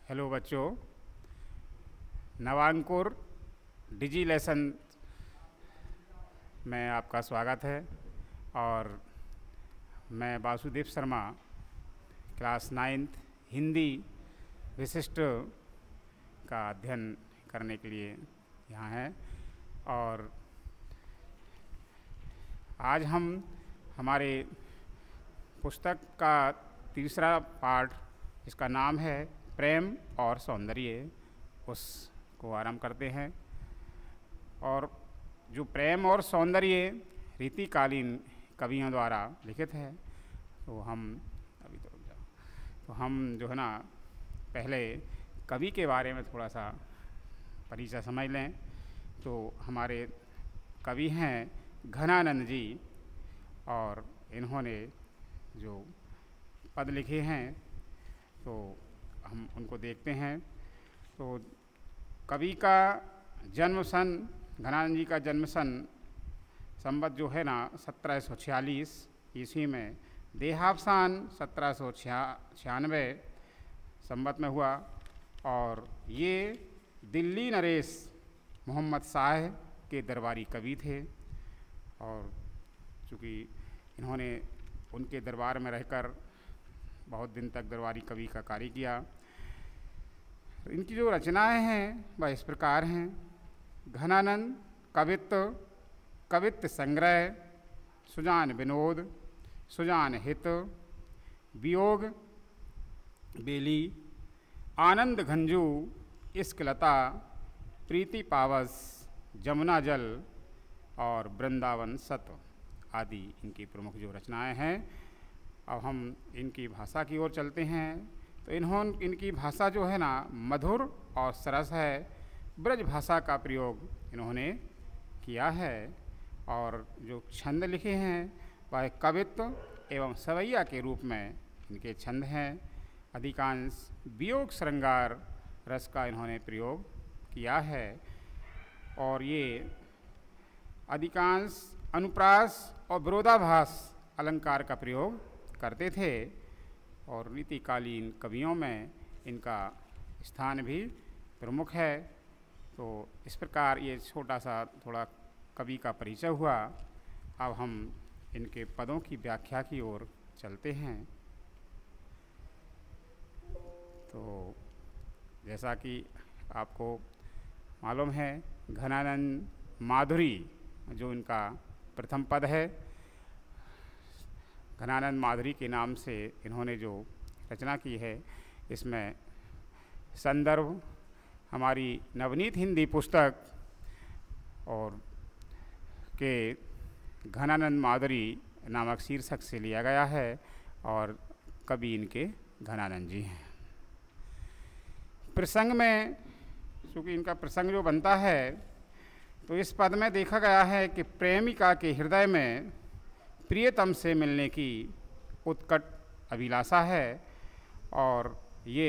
Hello बच्चों, नवांकुर डिजी lesson में आपका स्वागत है। और मैं वासुदेव शर्मा क्लास 9th हिंदी विशिष्ट का अध्ययन करने के लिए यहाँ हैं। और आज हम हमारे पुस्तक का तीसरा पाठ, इसका नाम है प्रेम और सौंदर्य, उसको आरंभ करते हैं। और जो प्रेम और सौंदर्य रीतिकालीन कवियों द्वारा लिखित है, तो हम जो है ना, पहले कवि के बारे में थोड़ा सा परिचय समझ लें। तो हमारे कवि हैं घनानंद जी, और इन्होंने जो पद लिखे हैं तो हम उनको देखते हैं। तो कवि का जन्म सन, घनानंद जी का जन्म सन संवत जो है ना 1746 ईस्वी में, देहावसान 1796 संवत में हुआ। और ये दिल्ली नरेश मोहम्मद शाह के दरबारी कवि थे। और चूँकि इन्होंने उनके दरबार में रहकर बहुत दिन तक दरबारी कवि का कार्य किया। इनकी जो रचनाएं हैं वह इस प्रकार हैं: घनानंद कवित्व संग्रह, सुजान विनोद, सुजान हित, वियोग बेली, आनंद घंजू, इश्कलता, प्रीति पावस, जमुना जल और वृंदावन सत आदि इनकी प्रमुख जो रचनाएं हैं। अब हम इनकी भाषा की ओर चलते हैं। तो इनकी भाषा जो है ना मधुर और सरस है। ब्रज भाषा का प्रयोग इन्होंने किया है। और जो छंद लिखे हैं वह कवित्व एवं सवैया के रूप में इनके छंद हैं। अधिकांश वियोग श्रृंगार रस का इन्होंने प्रयोग किया है। और ये अधिकांश अनुप्रास और विरोधाभास अलंकार का प्रयोग करते थे। और रीतिकालीन कवियों में इनका स्थान भी प्रमुख है। तो इस प्रकार ये छोटा सा थोड़ा कवि का परिचय हुआ। अब हम इनके पदों की व्याख्या की ओर चलते हैं। तो जैसा कि आपको मालूम है, घनानंद माधुरी जो इनका प्रथम पद है, घनानंद माधुरी के नाम से इन्होंने जो रचना की है, इसमें संदर्भ हमारी नवनीत हिंदी पुस्तक और के घनानंद माधुरी नामक शीर्षक से लिया गया है। और कवि इनके घनानंद जी हैं। प्रसंग में चूँकि इनका प्रसंग जो बनता है, तो इस पद में देखा गया है कि प्रेमिका के हृदय में प्रियतम से मिलने की उत्कट अभिलाषा है। और ये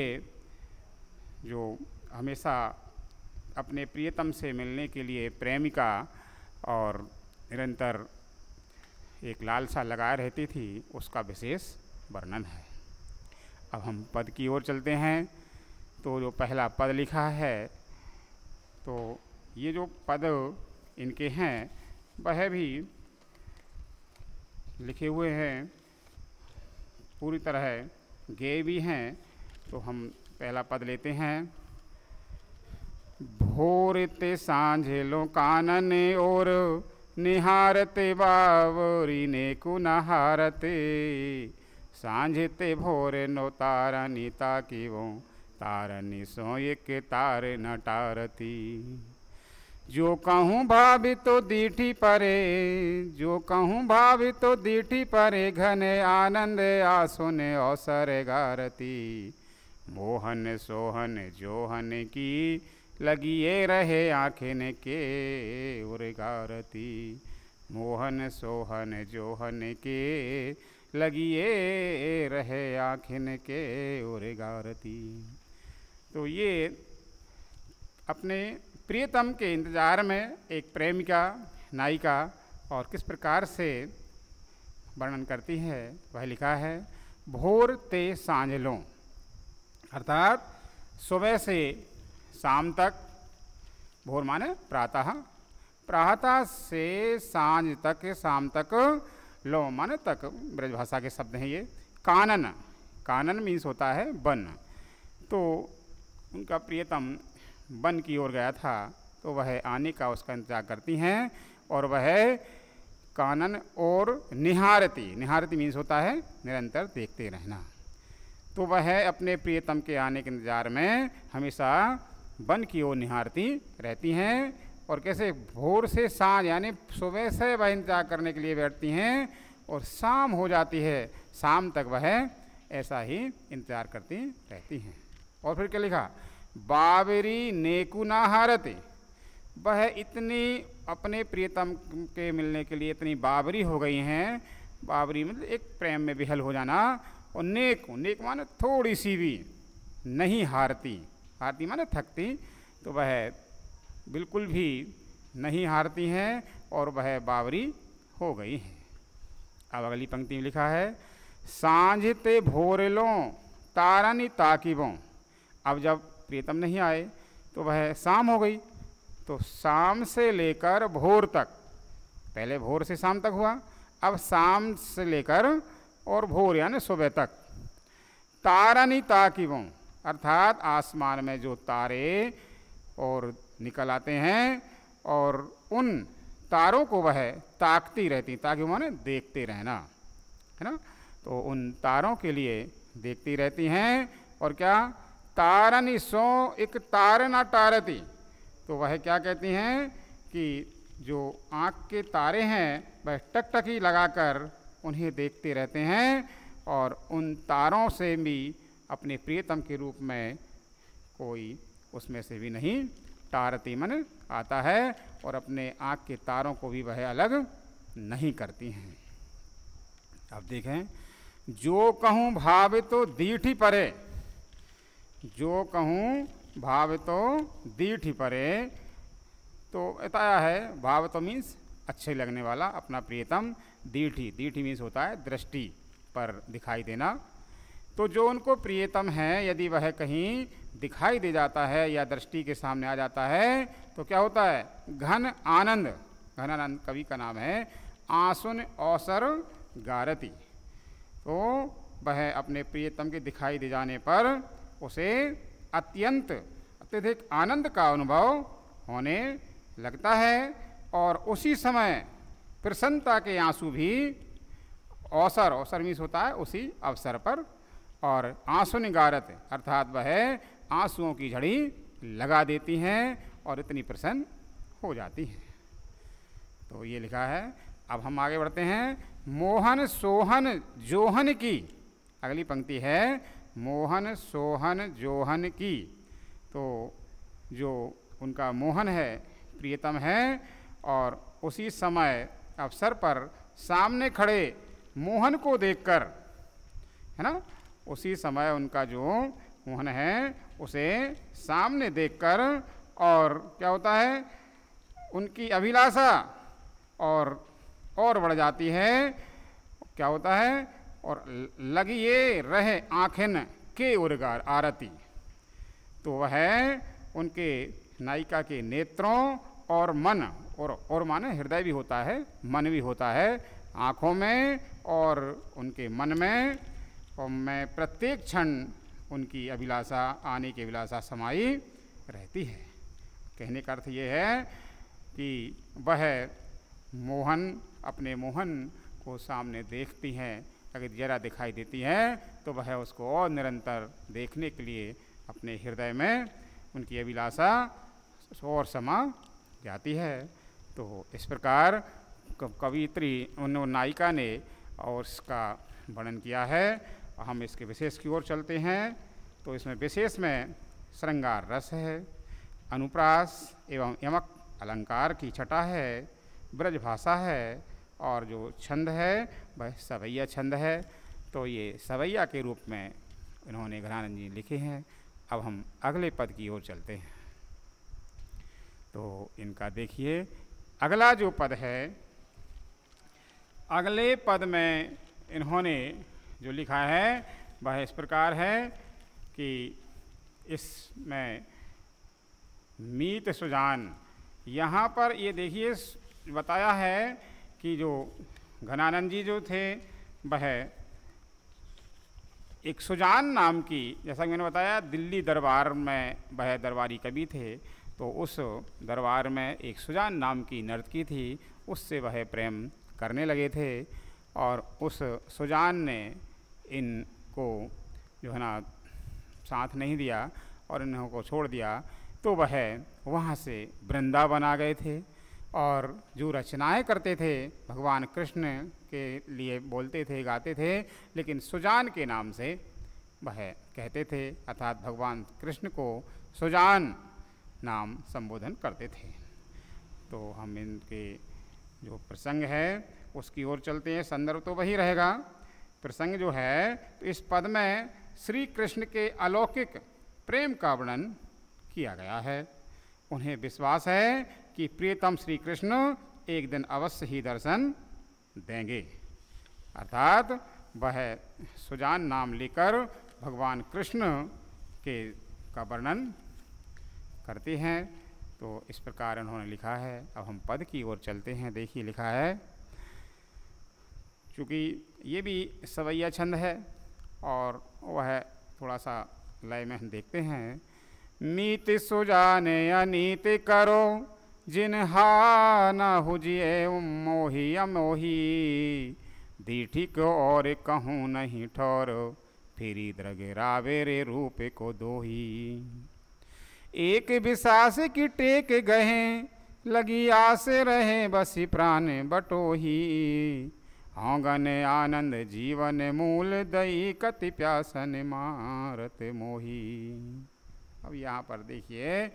जो हमेशा अपने प्रियतम से मिलने के लिए प्रेमिका और निरंतर एक लालसा लगाए रहती थी, उसका विशेष वर्णन है। अब हम पद की ओर चलते हैं। तो जो पहला पद लिखा है, तो ये जो पद इनके हैं वह भी लिखे हुए हैं, पूरी तरह गेय भी हैं। तो हम पहला पद लेते हैं। भोरते सांझे लो कानने और निहारते बावरी ने कुनहारते, सांझते भोरे नो तारा नीता की वो तारनी सो एक तार न टारती। जो कहूँ भाभी तो दीठी परे, जो कहूँ भाभी तो दीठी परे, घने आनंद आसुने अवसर गारती। मोहन सोहन जोहन की लगिए रहे आँखें के उर गारती। मोहन सोहन जोहन के लगिए रहे आँखें के उर गारती। तो ये अपने प्रियतम के इंतज़ार में एक प्रेमिका नायिका और किस प्रकार से वर्णन करती है वह लिखा है। भोर ते सांझ लो, अर्थात सुबह से शाम तक, भोर माने प्रातः, प्रातः से सांझ तक, शाम तक, लो माने तक, ब्रजभाषा के शब्द हैं ये। कानन, कानन मीन्स होता है वन। तो उनका प्रियतम वन की ओर गया था, तो वह आने का उसका इंतजार करती हैं और वह कानन और निहारती, निहारती मीन्स होता है निरंतर देखते रहना। तो वह अपने प्रियतम के आने के इंतजार में हमेशा वन की ओर निहारती रहती हैं। और कैसे, भोर से सांझ यानी सुबह से वह इंतजार करने के लिए बैठती हैं और शाम हो जाती है, शाम तक वह ऐसा ही इंतजार करती रहती हैं। और फिर क्या लिखा, बाबरी नेकु ना हारते, वह इतनी अपने प्रियतम के मिलने के लिए इतनी बाबरी हो गई हैं। बाबरी मतलब एक प्रेम में विहल हो जाना। और नेक, नेक माने थोड़ी सी भी नहीं हारती, हारती माने थकती, तो वह बिल्कुल भी नहीं हारती हैं और वह बावरी हो गई हैं। अब अगली पंक्ति में लिखा है, सांझ ते भोरलों तारानी ताकीबों। अब जब प्रियतम नहीं आए तो वह शाम हो गई, तो शाम से लेकर भोर तक, पहले भोर से शाम तक हुआ, अब शाम से लेकर और भोर यानी सुबह तक, तारानी ताकीबों अर्थात आसमान में जो तारे और निकल आते हैं और उन तारों को वह ताकती रहती, ताकि माने देखते रहना, है ना। तो उन तारों के लिए देखती रहती हैं। और क्या, तारनी सो एक तार ना टारती, तो वह क्या कहती हैं कि जो आँख के तारे हैं वह टकटकी लगाकर उन्हें देखते रहते हैं और उन तारों से भी अपने प्रियतम के रूप में कोई उसमें से भी नहीं टारती मन आता है और अपने आँख के तारों को भी वह अलग नहीं करती हैं। अब देखें, जो कहूँ भाव तो दीठी परे, जो कहूँ भाव तो दीठी परे, तो बताया है भाव तो मीन्स अच्छे लगने वाला, अपना प्रियतम। दीठी, दीठी मीन्स होता है दृष्टि पर दिखाई देना। तो जो उनको प्रियतम है यदि वह कहीं दिखाई दे जाता है या दृष्टि के सामने आ जाता है तो क्या होता है, घन आनंद, घन आनंद कवि का नाम है, आंसुन अवसर गारती। तो वह अपने प्रियतम के दिखाई दे जाने पर उसे अत्यंत अत्यधिक आनंद का अनुभव होने लगता है और उसी समय प्रसन्नता के आंसू भी, अवसर, अवसर मीन्स होता है उसी अवसर पर, और आंसू निगारत अर्थात वह आंसुओं की झड़ी लगा देती हैं और इतनी प्रसन्न हो जाती हैं। तो ये लिखा है। अब हम आगे बढ़ते हैं, मोहन सोहन जोहन की, अगली पंक्ति है मोहन सोहन जोहन की। तो जो उनका मोहन है, प्रियतम है, और उसी समय अवसर पर सामने खड़े मोहन को देखकर, है ना, उसी समय उनका जो मोहन है उसे सामने देखकर, और क्या होता है, उनकी अभिलाषा और बढ़ जाती है। क्या होता है, और लगिए रहे आँखें के उर्गार आरती। तो वह उनके नायिका के नेत्रों और मन, और माने हृदय भी होता है, मन भी होता है, आँखों में और उनके मन में, और मैं प्रत्येक क्षण उनकी अभिलाषा, आने की अभिलाषा समाई रहती है। कहने का अर्थ ये है कि वह मोहन, अपने मोहन को सामने देखती हैं, अगर जरा दिखाई देती हैं तो वह उसको और निरंतर देखने के लिए अपने हृदय में उनकी अभिलाषा और समा जाती है। तो इस प्रकार कवियत्री उन नायिका ने और इसका वर्णन किया है। हम इसके विशेष की ओर चलते हैं। तो इसमें विशेष में श्रृंगार रस है, अनुप्रास एवं यमक अलंकार की छटा है, ब्रज भाषा है, और जो छंद है वह सवैया छंद है। तो ये सवैया के रूप में इन्होंने घनानंद जी लिखे हैं। अब हम अगले पद की ओर चलते हैं। तो इनका देखिए, अगला जो पद है, अगले पद में इन्होंने जो लिखा है वह इस प्रकार है कि इसमें मीत सुजान, यहाँ पर ये देखिए बताया है कि जो घनानंद जी जो थे वह एक सुजान नाम की, जैसा कि मैंने बताया दिल्ली दरबार में वह दरबारी कवि थे, तो उस दरबार में एक सुजान नाम की नर्तकी थी, उससे वह प्रेम करने लगे थे। और उस सुजान ने इनको जो है ना साथ नहीं दिया और इन्हों को छोड़ दिया, तो वह वहाँ से वृंदावन आ गए थे और जो रचनाएं करते थे भगवान कृष्ण के लिए बोलते थे, गाते थे, लेकिन सुजान के नाम से वह कहते थे, अर्थात भगवान कृष्ण को सुजान नाम संबोधन करते थे। तो हम इनके जो प्रसंग है उसकी ओर चलते हैं। संदर्भ तो वही रहेगा। प्रसंग जो है तो इस पद में श्री कृष्ण के अलौकिक प्रेम का वर्णन किया गया है। उन्हें विश्वास है कि प्रियतम श्री कृष्ण एक दिन अवश्य ही दर्शन देंगे, अर्थात वह सुजान नाम लेकर भगवान कृष्ण के का वर्णन करते हैं। तो इस प्रकार उन्होंने लिखा है। अब हम पद की ओर चलते हैं। देखिए लिखा है, चूँकि ये भी सवैया छंद है और वह थोड़ा सा लय में हम देखते हैं। मीत सुजाने अनीत करो, जिन हा न हुजिए मोही अमोही, दीठी को और कहूँ नहीं ठोरो, फिरी द्रगे रावेरे रूप को दोही। एक विश्वास की टेक गहे, लगी आस रहे बसी प्राण बटोही, आंगन आनंद जीवन मूल दई, कति प्यासन मारत मोही। अब यहाँ पर देखिए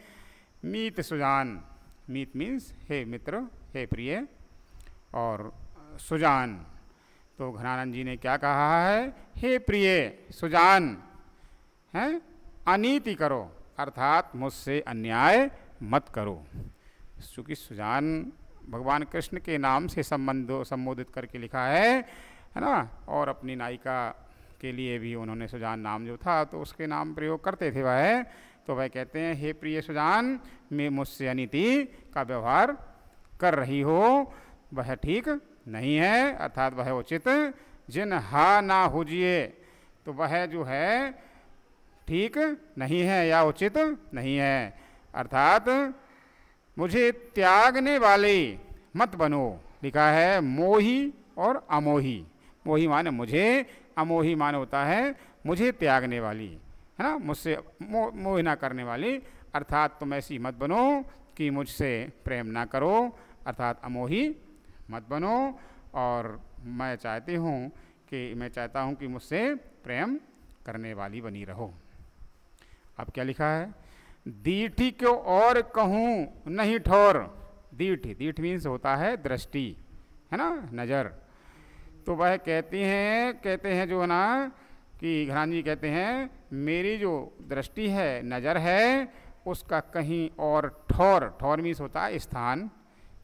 मीत सुजान, मीत मीन्स हे मित्र, हे प्रिय, और सुजान, तो घनानंद जी ने क्या कहा है, हे प्रिय सुजान, हैं अनीति करो, अर्थात मुझसे अन्याय मत करो। चूँकि सुजान भगवान कृष्ण के नाम से संबोधित करके लिखा है ना, और अपनी नायिका के लिए भी उन्होंने सुजान नाम जो था तो उसके नाम प्रयोग करते थे वह, तो वह कहते हैं हे प्रिय सुजान, मैं मुझसे अनीति का व्यवहार कर रही हो, वह ठीक नहीं है, अर्थात वह उचित जिन हा ना हुजिए, तो वह जो है ठीक नहीं है या उचित नहीं है, अर्थात मुझे त्यागने वाले मत बनो। लिखा है मोही और अमोही। मोही माने मुझे, अमोही माने होता है मुझे त्यागने वाली, है ना, मुझसे मोह ना करने वाली, अर्थात तुम ऐसी मत बनो कि मुझसे प्रेम ना करो, अर्थात अमोही मत बनो। और मैं चाहता हूँ कि मुझसे प्रेम करने वाली बनी रहो। अब क्या लिखा है, दीठी क्यों और कहूँ नहीं ठोर। दीठ मीन्स होता है दृष्टि, है ना, नज़र। तो वह कहते हैं जो ना कि घनानंद जी कहते हैं मेरी जो दृष्टि है, नज़र है, उसका कहीं और ठोर मीन्स होता है स्थान,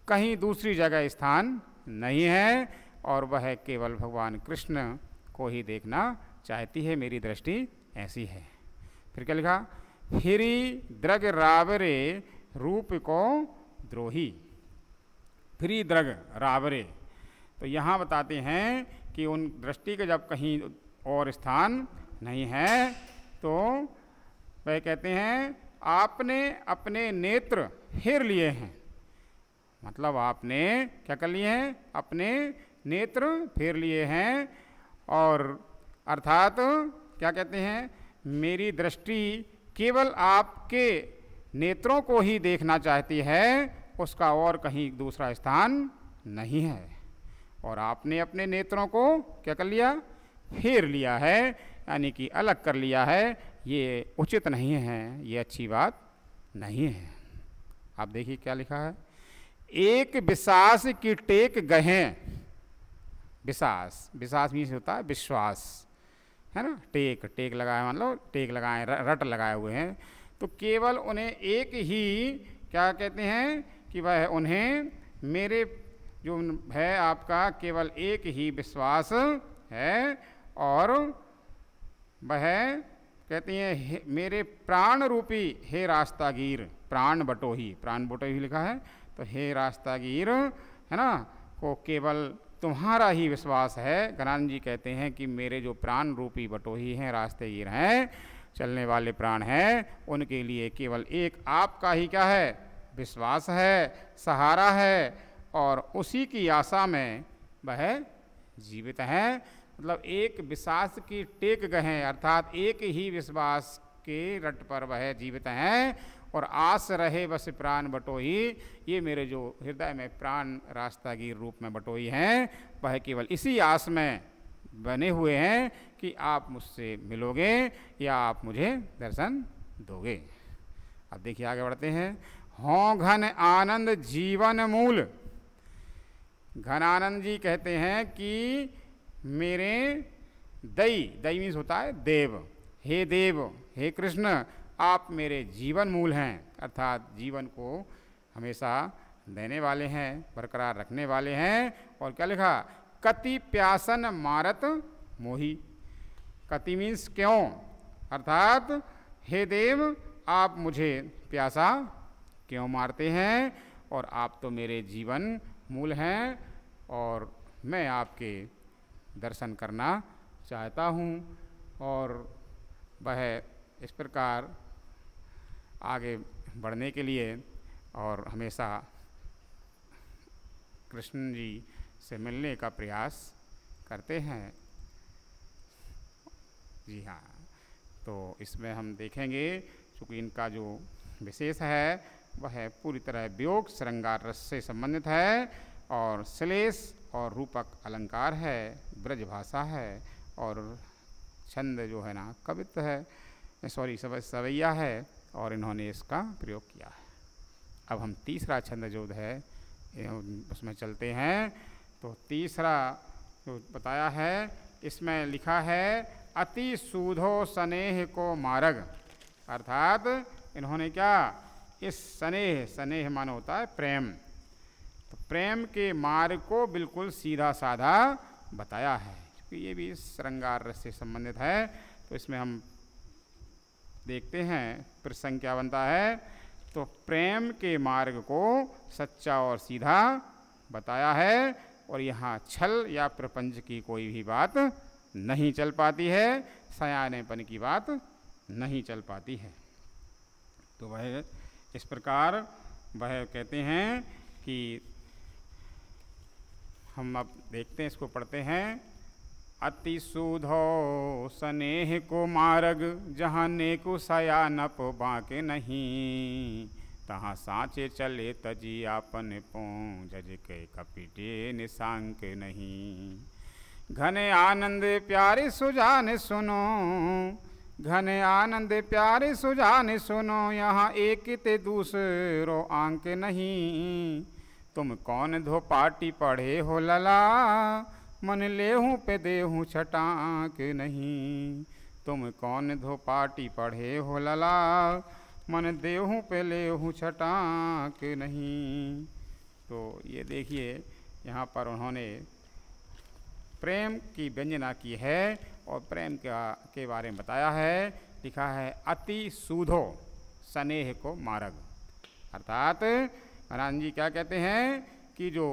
कहीं दूसरी जगह स्थान नहीं है, और वह केवल भगवान कृष्ण को ही देखना चाहती है, मेरी दृष्टि ऐसी है। फिर क्या लिखा, फिरी द्रग रावरे रूप को द्रोही। फिरी द्रग रावरे, तो यहाँ बताते हैं कि उन दृष्टि के जब कहीं और स्थान नहीं है, तो वह कहते हैं आपने अपने नेत्र फेर लिए हैं, मतलब आपने क्या कर लिए हैं, अपने नेत्र फेर लिए हैं, और अर्थात क्या कहते हैं, मेरी दृष्टि केवल आपके नेत्रों को ही देखना चाहती है, उसका और कहीं दूसरा स्थान नहीं है, और आपने अपने नेत्रों को क्या कर लिया, फेर लिया है, यानी कि अलग कर लिया है। ये उचित नहीं है, ये अच्छी बात नहीं है। आप देखिए क्या लिखा है, एक विश्वास की टेक गहें। विश्वास मीन्स होता है विश्वास, है ना, टेक लगाए, मान लो टेक लगाए, रट लगाए हुए हैं, तो केवल उन्हें एक ही क्या कहते हैं कि वह उन्हें मेरे जो है आपका केवल एक ही विश्वास है, और वह कहती हैं मेरे प्राण रूपी हे रास्तागीर, प्राण बटोही, प्राण बटोही लिखा है, तो हे रास्तागीर है ना, को केवल तुम्हारा ही विश्वास है। घनानंद जी कहते हैं कि मेरे जो प्राण रूपी बटोही हैं, रास्तेगीर हैं, चलने वाले प्राण हैं, उनके लिए केवल एक आपका ही क्या है, विश्वास है, सहारा है, और उसी की आशा में वह जीवित हैं। मतलब एक विश्वास की टेक गए, अर्थात एक ही विश्वास के रट पर वह जीवित हैं, और आस रहे बस प्राण बटोही, ये मेरे जो हृदय में प्राण रास्तागीर रूप में बटोही हैं, वह केवल इसी आस में बने हुए हैं कि आप मुझसे मिलोगे या आप मुझे दर्शन दोगे। अब देखिए आगे बढ़ते हैं। हों घन आनंद जीवन मूल, घनानंद जी कहते हैं कि मेरे दई मीन्स होता है देव, हे देव, हे कृष्ण, आप मेरे जीवन मूल हैं, अर्थात जीवन को हमेशा देने वाले हैं, बरकरार रखने वाले हैं। और क्या लिखा, कति प्यासन मारत मोही, कति मीन्स क्यों, अर्थात हे देव आप मुझे प्यासा क्यों मारते हैं, और आप तो मेरे जीवन मूल हैं, और मैं आपके दर्शन करना चाहता हूँ। और वह इस प्रकार आगे बढ़ने के लिए और हमेशा कृष्ण जी से मिलने का प्रयास करते हैं। जी हाँ, तो इसमें हम देखेंगे चूँकि इनका जो विशेष है वह पूरी तरह वियोग श्रृंगार रस से संबंधित है, और श्लेष और रूपक अलंकार है, ब्रज भाषा है, और छंद जो है ना कवित्व है, सॉरी सवैया है, और इन्होंने इसका प्रयोग किया है। अब हम तीसरा छंद जो है उसमें चलते हैं। तो तीसरा जो बताया है इसमें लिखा है अति सूधो स्नेह को मार्ग, अर्थात इन्होंने क्या, इस स्नेह, स्नेह मानो होता है प्रेम, तो प्रेम के मार्ग को बिल्कुल सीधा साधा बताया है। क्योंकि ये भी श्रृंगार रस से संबंधित है, तो इसमें हम देखते हैं प्रसंग क्या बनता है। तो प्रेम के मार्ग को सच्चा और सीधा बताया है, और यहाँ छल या प्रपंच की कोई भी बात नहीं चल पाती है, सयानेपन की बात नहीं चल पाती है। तो वह इस प्रकार वह कहते हैं कि हम अब देखते हैं, इसको पढ़ते हैं। अति सूधो स्नेह को मार्ग, जहाँ नेकु सयानप बाँके नहीं, तहाँ साँचे चले तजी आपन पों, जज के कपिटे निशांक नहीं। घने आनंद प्यारे सुजान सुनो, घने आनंद प्यारे सुजान सुनो, यहाँ एक ते दूसरो आंक नहीं। तुम कौन धो पाटी पढ़े हो लला, मन लेहूँ पे देहूँ छटाक नहीं। तुम कौन धो पाटी पढ़े हो लला, मन देहूँ पे लेहूँ छटाक नहीं। तो ये देखिए यहाँ पर उन्होंने प्रेम की व्यंजना की है और प्रेम के बारे में बताया है। लिखा है अति सूधो स्नेह को मार्ग, अर्थात महाराज जी क्या कहते हैं कि जो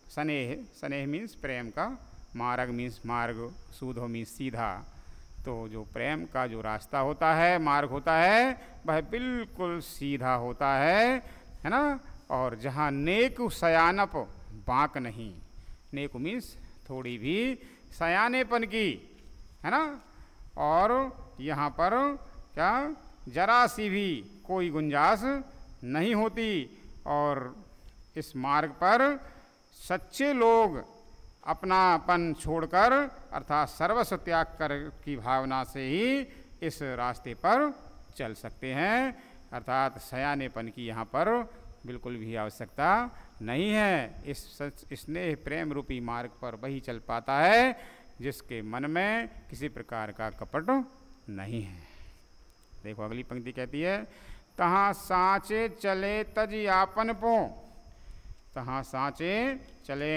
स्नेह, स्नेह मीन्स प्रेम का, मार्ग मीन्स मार्ग, सूधो मीन्स सीधा। तो जो प्रेम का जो रास्ता होता है, मार्ग होता है, वह बिल्कुल सीधा होता है ना। और जहाँ नेकु सयानप बाँक नहीं, नेकु मीन्स थोड़ी भी सयानेपन की, है ना। और यहाँ पर क्या, जरा सी भी कोई गुंजाइश नहीं होती। और इस मार्ग पर सच्चे लोग अपनापन छोड़कर, अर्थात सर्वस्व त्याग कर की भावना से ही इस रास्ते पर चल सकते हैं। अर्थात सयानेपन की यहाँ पर बिल्कुल भी आवश्यकता नहीं है। इस स्नेह प्रेम रूपी मार्ग पर वही चल पाता है जिसके मन में किसी प्रकार का कपट नहीं है। देखो अगली पंक्ति कहती है, तहाँ साँचे चले तजी आपन पो, तहाँ साँचे चले,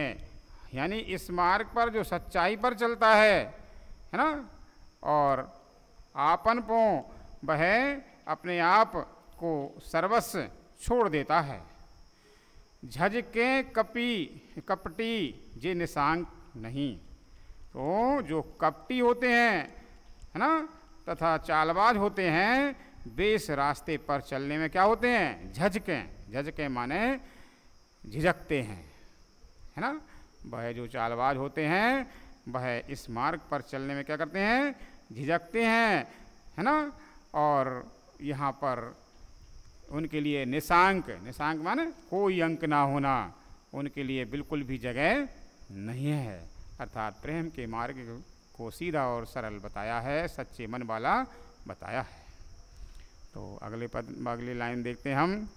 यानी इस मार्ग पर जो सच्चाई पर चलता है ना, और आपन पो वह अपने आप को सर्वस्व छोड़ देता है। झज के कपटी जे निशांक नहीं। तो जो कपटी होते हैं, है ना, तथा चालबाज होते हैं, वे इस रास्ते पर चलने में क्या होते हैं? झजके माने झिझकते हैं, है ना। वह जो चालबाज होते हैं वह इस मार्ग पर चलने में क्या करते हैं? झिझकते हैं, है ना। और यहाँ पर उनके लिए निशांक माने कोई अंक ना होना, उनके लिए बिल्कुल भी जगह नहीं है। अर्थात प्रेम के मार्ग को सीधा और सरल बताया है, सच्चे मन वाला बताया है। तो अगली लाइन देखते हैं हम।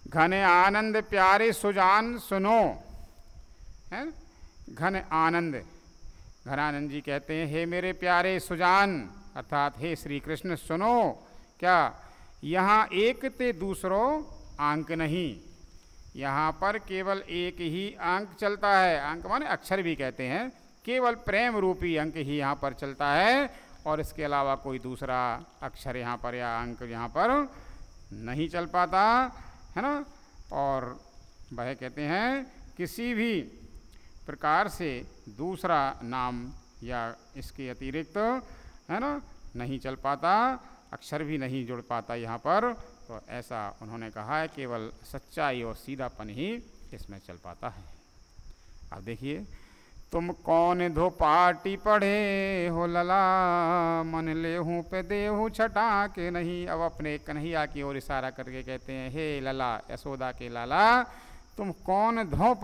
घने आनंद प्यारे सुजान सुनो, है। घनानंद जी कहते हैं, हे मेरे प्यारे सुजान, अर्थात हे श्री कृष्ण सुनो। क्या? यहाँ एक ते दूसरो अंक नहीं, यहाँ पर केवल एक ही अंक चलता है। अंक माने अक्षर भी कहते हैं। केवल प्रेम रूपी अंक ही यहाँ पर चलता है, और इसके अलावा कोई दूसरा अक्षर यहाँ पर या अंक यहाँ पर नहीं चल पाता, है ना। और वह कहते हैं किसी भी प्रकार से दूसरा नाम या इसके अतिरिक्त, है ना, नहीं चल पाता, अक्षर भी नहीं जुड़ पाता यहाँ पर। तो ऐसा उन्होंने कहा है, केवल सच्चाई और सीधापन ही इसमें चल पाता है। अब देखिए, तुम कौन धो पाटी पढ़े हो लला, मन ले हूँ पे देहूँ छटा के नहीं। अब अपने कन्हैया की ओर इशारा करके कहते हैं, हे लला, यशोदा के लाला, तुम कौन धो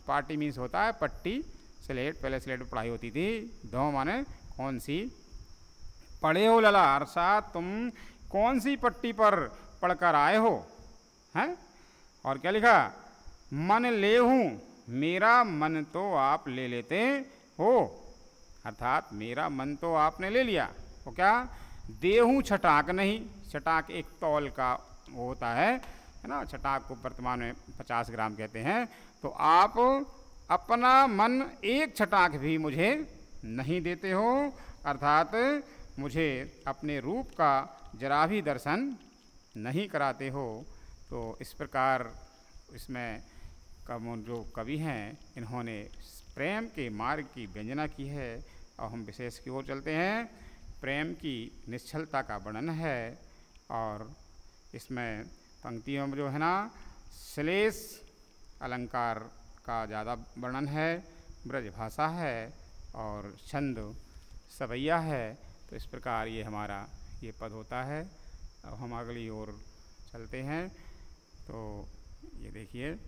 पाटी मीन्स होता है पट्टी, स्लेट। पहले स्लेट पर पढ़ाई होती थी। धो माने कौन सी। पढ़े हो लला, अर्थात तुम कौन सी पट्टी पर पढ़कर आए हो, हैं। और क्या लिखा? मन ले हूँ, मेरा मन तो आप ले लेते हो, अर्थात मेरा मन तो आपने ले लिया। तो क्या? देहूँ छटाक नहीं। छटाक एक तौल का वो होता है ना। छटाक को वर्तमान में 50 ग्राम कहते हैं। तो आप अपना मन एक छटाक भी मुझे नहीं देते हो, अर्थात मुझे अपने रूप का जरा भी दर्शन नहीं कराते हो। तो इस प्रकार इसमें जो कवि हैं, इन्होंने प्रेम के मार्ग की व्यंजना की है। और हम विशेष की ओर चलते हैं। प्रेम की निश्चलता का वर्णन है, और इसमें पंक्तियों में जो है ना, श्लेष अलंकार का ज़्यादा वर्णन है, ब्रज भाषा है और छंद सवैया है। तो इस प्रकार ये हमारा ये पद होता है। अब हम अगली ओर चलते हैं। तो ये देखिए,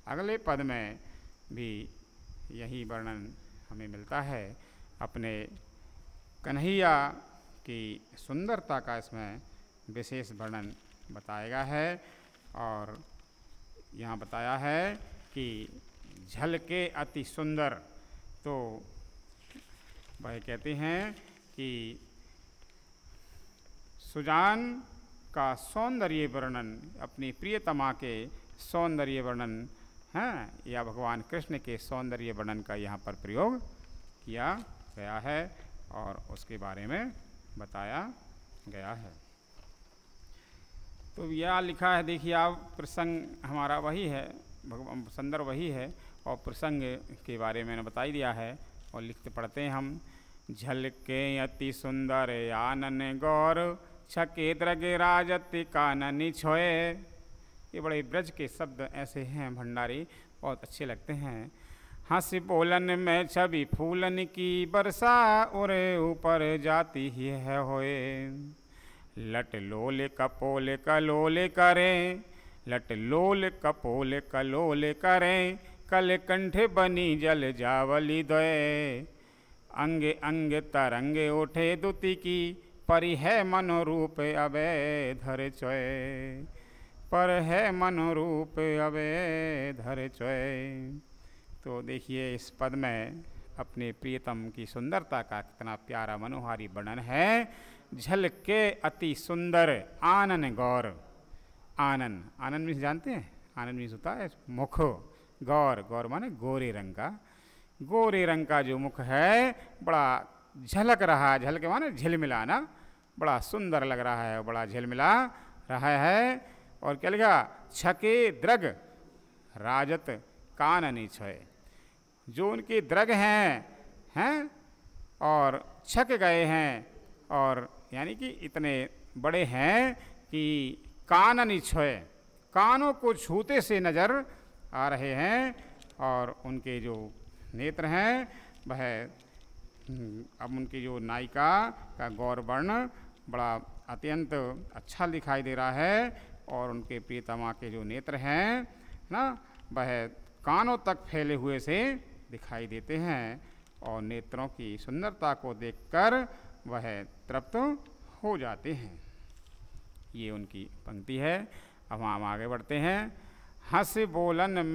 अगले पद में भी यही वर्णन हमें मिलता है। अपने कन्हैया की सुंदरता का इसमें विशेष वर्णन बताया गया है। और यहाँ बताया है कि झलके अति सुंदर। तो वह कहते हैं कि सुजान का सौंदर्य वर्णन, अपनी प्रियतमा के सौंदर्य वर्णन है, या भगवान कृष्ण के सौंदर्य वर्णन का यहाँ पर प्रयोग किया गया है और उसके बारे में बताया गया है। तो यह लिखा है, देखिए आप, प्रसंग हमारा वही है, भगवान संदर्भ वही है, और प्रसंग के बारे में बता ही दिया है। और लिखते पढ़ते हैं हम। झलके अति सुंदर आनन गौर, छके द्रगे राजति काननी छोए। ये बड़े ब्रज के शब्द ऐसे हैं भंडारी, बहुत अच्छे लगते हैं। हंस बोलन में छवि फूलन की बरसा, और ऊपर जाती ही है होए। लट लोल कपोल कलोल करें, लट लोल कपोल कलोल करें, कल कंठ बनी जल जावली दोए। अंग अंग तरंगे उठे दुति की, परि है मनोरूप अबे धर चोए। पर है मनोरूप अबे धर चोए। तो देखिए, इस पद में अपने प्रियतम की सुंदरता का कितना प्यारा मनोहारी वर्णन है। झलके अति सुंदर आनन गौर। आनन, आनन मीन्स जानते हैं? आनन मीन्स होता है मुख। गौर, गौर माने गोरे रंग का। गोरे रंग का जो मुख है, बड़ा झलक रहा है, झलक माने झिलमिलाना, बड़ा सुंदर लग रहा है, बड़ा झिलमिला रहा है। और क्या लिखा, छके द्रग राजत काननी छय, जो उनके द्रग हैं और छक गए हैं, और यानी कि इतने बड़े हैं कि काननी छय, कानों को छूते से नज़र आ रहे हैं। और उनके जो नेत्र हैं वह, अब उनकी जो नायिका का गौर वर्ण बड़ा अत्यंत अच्छा दिखाई दे रहा है, और उनके प्रियतमा के जो नेत्र हैं ना, वह कानों तक फैले हुए से दिखाई देते हैं, और नेत्रों की सुंदरता को देखकर वह तृप्त हो जाते हैं। ये उनकी पंक्ति है। अब हम आगे बढ़ते हैं। हंस बोलन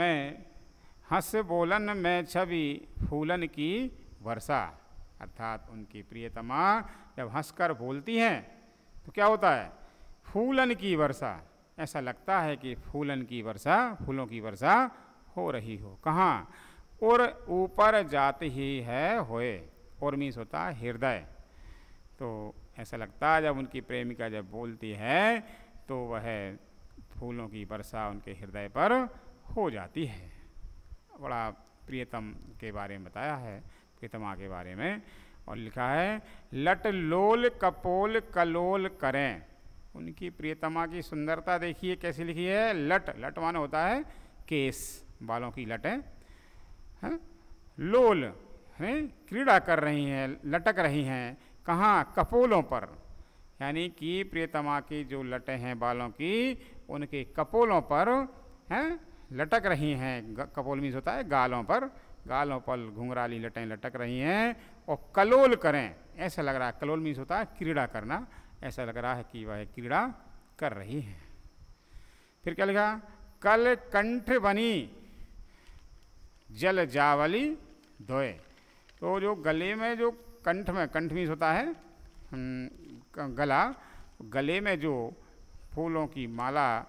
में छवि फूलन की वर्षा, अर्थात उनकी प्रियतमा जब हंसकर बोलती हैं तो क्या होता है, फूलन की वर्षा, ऐसा लगता है कि फूलन की वर्षा, फूलों की वर्षा हो रही हो। कहाँ, और ऊपर जाते ही है होए, और मीन्स होता है हृदय। तो ऐसा लगता है जब उनकी प्रेमिका जब बोलती है तो वह फूलों की वर्षा उनके हृदय पर हो जाती है। बड़ा प्रियतम के बारे में बताया है, प्रियतमा के बारे में, और लिखा है लट लोल कपोल कलोल करें। उनकी प्रियतमा की सुंदरता देखिए कैसी लिखी है। लट, लट माने होता है केस, बालों की लटें, हैं, लोल है क्रीड़ा कर रही हैं, लटक रही हैं, कहाँ, कपोलों पर, यानी कि प्रियतमा की जो लटें हैं बालों की, उनके कपोलों पर हैं लटक रही हैं। कपोल मीन्स होता है गालों पर, गालों पर घुंघराली लटें लटक रही हैं। और कलोल करें, ऐसा लग रहा है, कलोल मीन्स होता है क्रीड़ा करना, ऐसा लग रहा है कि वह क्रीड़ा कर रही है। फिर क्या लिखा, कल कंठ बनी जल जावली धोए। तो जो गले में जो कंठ में, कंठ मीन्स होता है गला, गले में जो फूलों की माला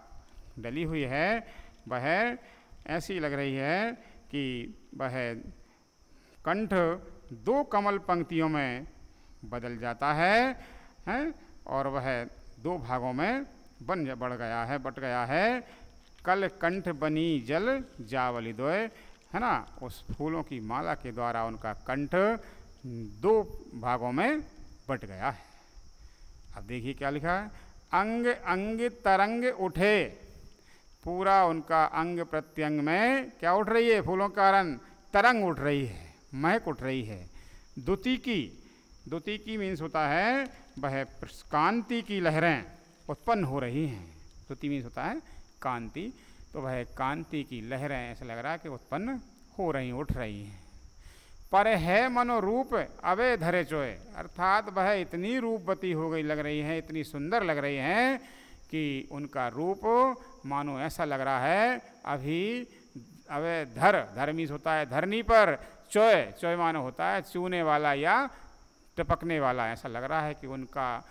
डली हुई है वह ऐसी लग रही है कि वह कंठ दो कमल पंक्तियों में बदल जाता है, हैं, और वह दो भागों में बढ़ गया है, बट गया है। कल कंठ बनी जल जावली दोए, है ना, उस फूलों की माला के द्वारा उनका कंठ दो भागों में बट गया है। अब देखिए क्या लिखा है, अंग अंग तरंग उठे, पूरा उनका अंग प्रत्यंग में क्या उठ रही है, फूलों के कारण तरंग उठ रही है, महक उठ रही है। द्युतिकी, द्युतिकी मीन्स होता है वह कांति की लहरें उत्पन्न हो रही हैं। द्युति मीन्स होता है कांति, तो वह कांति की लहरें ऐसा लग रहा है कि उत्पन्न हो रही, उठ रही हैं। पर है मनोरूप अवे धरे चोए, अर्थात वह इतनी रूपवती हो गई लग रही हैं, इतनी सुंदर लग रही हैं कि उनका रूप मानो ऐसा लग रहा है अभी अवे धर मीन्स होता है धरनी पर, चोय, चोय मानो होता है चूने वाला या टपकने वाला, ऐसा लग रहा है कि उनका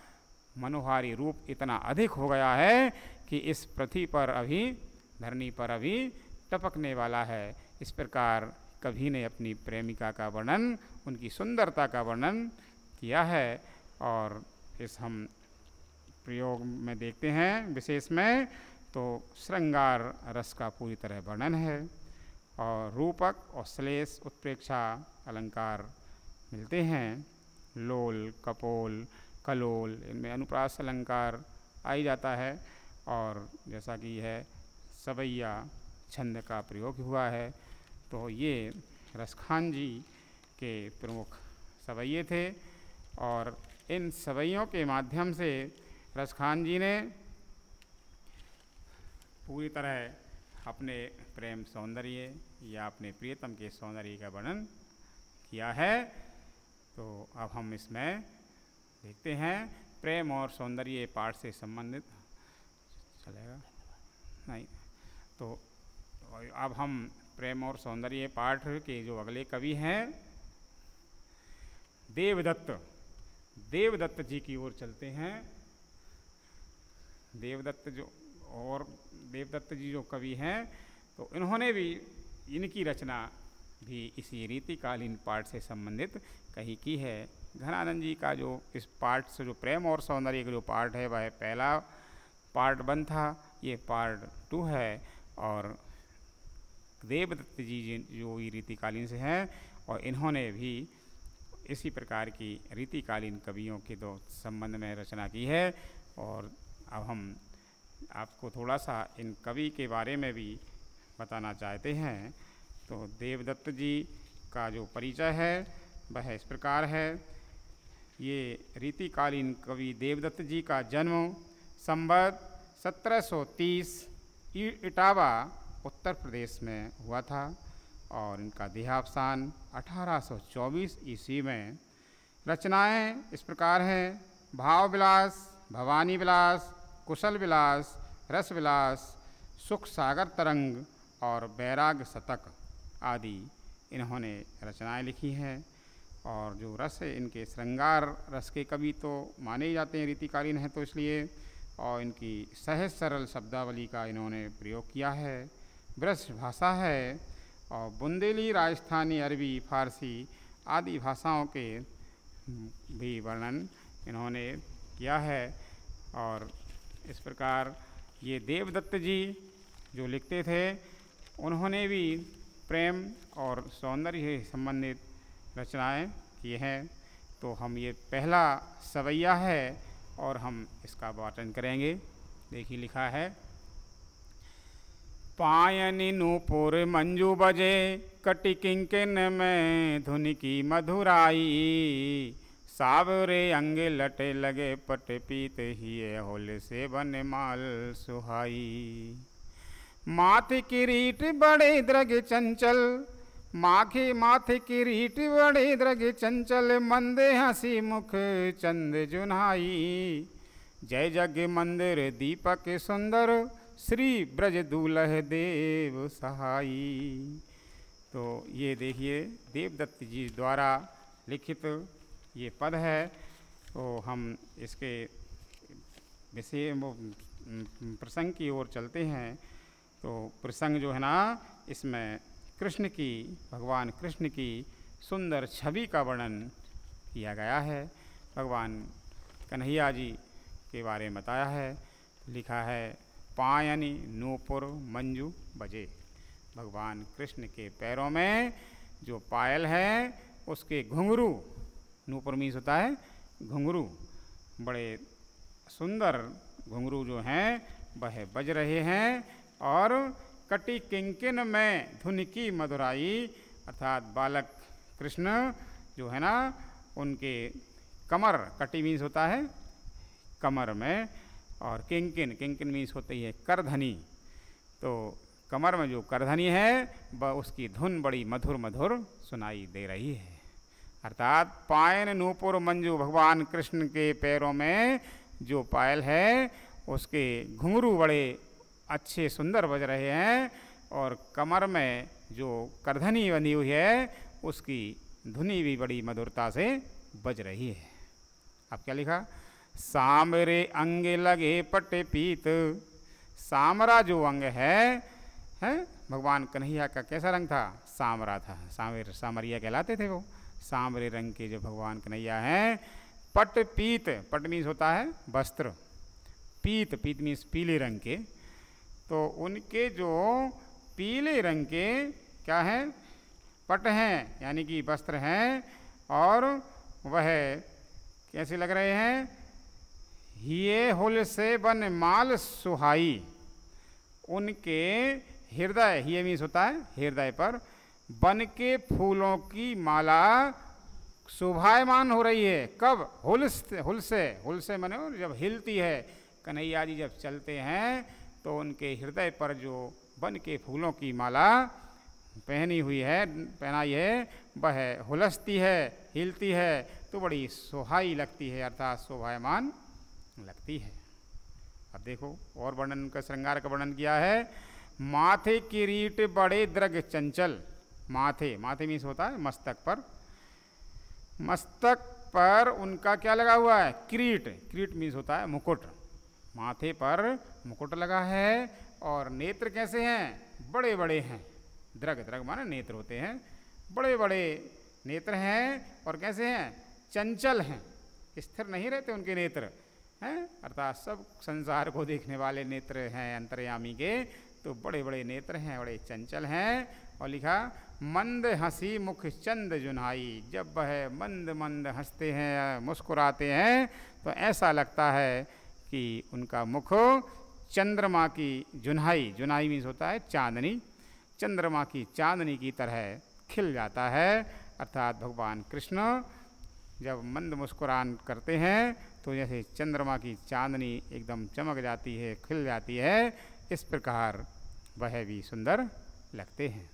मनोहारी रूप इतना अधिक हो गया है कि इस पृथ्वी पर अभी, धरनी पर अभी टपकने वाला है। इस प्रकार कवि ने अपनी प्रेमिका का वर्णन, उनकी सुंदरता का वर्णन किया है। और इस हम प्रयोग में देखते हैं विशेष में तो श्रृंगार रस का पूरी तरह वर्णन है, और रूपक और श्लेष उत्प्रेक्षा अलंकार मिलते हैं। लोल, कपोल, कलोल, इनमें अनुप्रास अलंकार आ ही जाता है। और जैसा कि है सवैया छंद का प्रयोग हुआ है, तो ये रसखान जी के प्रमुख सवैये थे। और इन सवैयों के माध्यम से रसखान जी ने पूरी तरह अपने प्रेम सौंदर्य या अपने प्रियतम के सौंदर्य का वर्णन किया है। तो अब हम इसमें देखते हैं प्रेम और सौंदर्य पाठ से संबंधित, चलेगा नहीं, तो अब हम प्रेम और सौंदर्य पाठ के जो अगले कवि हैं देवदत्त, देवदत्त जी की ओर चलते हैं। देवदत्त जी जो कवि हैं, तो इन्होंने भी, इनकी रचना भी इसी रीतिकालीन पाठ से संबंधित कहीं की है। घनानंद जी का जो इस पार्ट से जो प्रेम और सौंदर्य का जो पार्ट है वह पहला पार्ट 1 था, ये पार्ट 2 है। और देवदत्त जी जो ये रीतिकालीन से हैं और इन्होंने भी इसी प्रकार की रीतिकालीन कवियों के दो संबंध में रचना की है। और अब हम आपको थोड़ा सा इन कवि के बारे में भी बताना चाहते हैं। तो देवदत्त जी का जो परिचय है वह इस प्रकार है। ये रीतिकालीन कवि देवदत्त जी का जन्म संवत 1730 इटावा उत्तर प्रदेश में हुआ था और इनका देहावसान 1824 ईस्वी में। रचनाएं इस प्रकार हैं: भाव विलास, भवानी विलास, कुशल विलास, रस विलास, सुख सागर तरंग और बैराग शतक आदि इन्होंने रचनाएं लिखी हैं। और जो रस है इनके श्रृंगार रस के कवि तो माने जाते हैं, रीतिकालीन हैं तो इसलिए। और इनकी सहज सरल शब्दावली का इन्होंने प्रयोग किया है। ब्रज भाषा है और बुंदेली, राजस्थानी, अरबी, फारसी आदि भाषाओं के भी वर्णन इन्होंने किया है। और इस प्रकार ये देवदत्त जी जो लिखते थे उन्होंने भी प्रेम और सौंदर्य से संबंधित रचनाएं की हैं। तो हम ये पहला सवैया है और हम इसका वाचन करेंगे। देखिए लिखा है: पायनि नूपुर मंजू बजे, कटि किंकिन में धुन की मधुराई। सावरे अंग लटे लगे पट पीत हिये, होल से बन माल सुहाई। माथे किरीट बड़े द्रग चंचल, माथे किरीट बड़े द्रग चंचल। मंदे हंसी मुख चंद जुन्हाई। जय जग मंदिर दीपक सुंदर, श्री ब्रज दूल्ह देव सहाई। तो ये देखिए देवदत्त जी द्वारा लिखित ये पद है। तो हम इसके विषय प्रसंग की ओर चलते हैं। तो प्रसंग जो है ना, इसमें कृष्ण की, भगवान कृष्ण की सुंदर छवि का वर्णन किया गया है। भगवान कन्हैया जी के बारे में बताया है। लिखा है: पायनि नूपुर मंजू बजे। भगवान कृष्ण के पैरों में जो पायल है उसके घुंघरू, नूपुर मीन्स होता है घुंघरू, बड़े सुंदर घुंघरू जो हैं वह बज रहे हैं। और कटि किंकिन में धुन की मधुराई, अर्थात बालक कृष्ण जो है ना उनके कमर, कटि मीन्स होता है कमर में, और किंकिन, किंकिन मीन्स होती है करधनी। तो कमर में जो करधनी है वह उसकी धुन बड़ी मधुर मधुर सुनाई दे रही है। अर्थात पायन नूपुर मंजू, भगवान कृष्ण के पैरों में जो पायल है उसके घुंघरू बड़े अच्छे सुंदर बज रहे हैं। और कमर में जो करधनी बंधी हुई है उसकी धुनी भी बड़ी मधुरता से बज रही है। अब क्या लिखा? सामरे अंग लगे पट पीत। सामरा जो अंग है भगवान कन्हैया का कैसा रंग था? सामरा था। सामरिया कहलाते थे वो। सांवरे रंग के जो भगवान कन्हैया हैं। पट पीत, पट मीन्स होता है वस्त्र, पीत, पीत मीन्स पीले रंग के। तो उनके जो पीले रंग के क्या हैं? पट हैं, यानी कि वस्त्र हैं। और वह कैसे लग रहे हैं? हिये हुल से बन माल सुहाई। उनके हृदय, हिये मीन्स होता है हृदय पर, बन के फूलों की माला शोभायमान हो रही है। कब? हुल से माने जब हिलती है, कन्हैया जी जब चलते हैं तो उनके हृदय पर जो बन के फूलों की माला पहनाई है वह हुलसती है, हिलती है, तो बड़ी सोहाई लगती है, अर्थात शोभायमान लगती है। अब देखो और वर्णन का, श्रृंगार का वर्णन किया है। माथे किरीट बड़े द्रग चंचल। माथे, माथे मीन्स होता है मस्तक पर। मस्तक पर उनका क्या लगा हुआ है? किरीट। किरीट मीन्स होता है मुकुट। माथे पर मुकुट लगा है। और नेत्र कैसे हैं? बड़े बड़े हैं। द्रग, द्रग माने नेत्र होते हैं, बड़े बड़े नेत्र हैं। और कैसे हैं? चंचल हैं, स्थिर नहीं रहते उनके नेत्र हैं, अर्थात सब संसार को देखने वाले नेत्र हैं अंतर्यामी के, तो बड़े बड़े नेत्र हैं, बड़े चंचल हैं। और लिखा मंद हंसी मुख चंद जुन्हाई, जब वह मंद मंद हंसते हैं, मुस्कुराते हैं, तो ऐसा लगता है कि उनका मुख चंद्रमा की जुन्हाई, जुन्हाई मीन्स होता है चांदनी, चंद्रमा की चांदनी की तरह खिल जाता है। अर्थात भगवान कृष्ण जब मंद मुस्कुरान करते हैं तो जैसे चंद्रमा की चांदनी एकदम चमक जाती है, खिल जाती है, इस प्रकार वह भी सुंदर लगते हैं।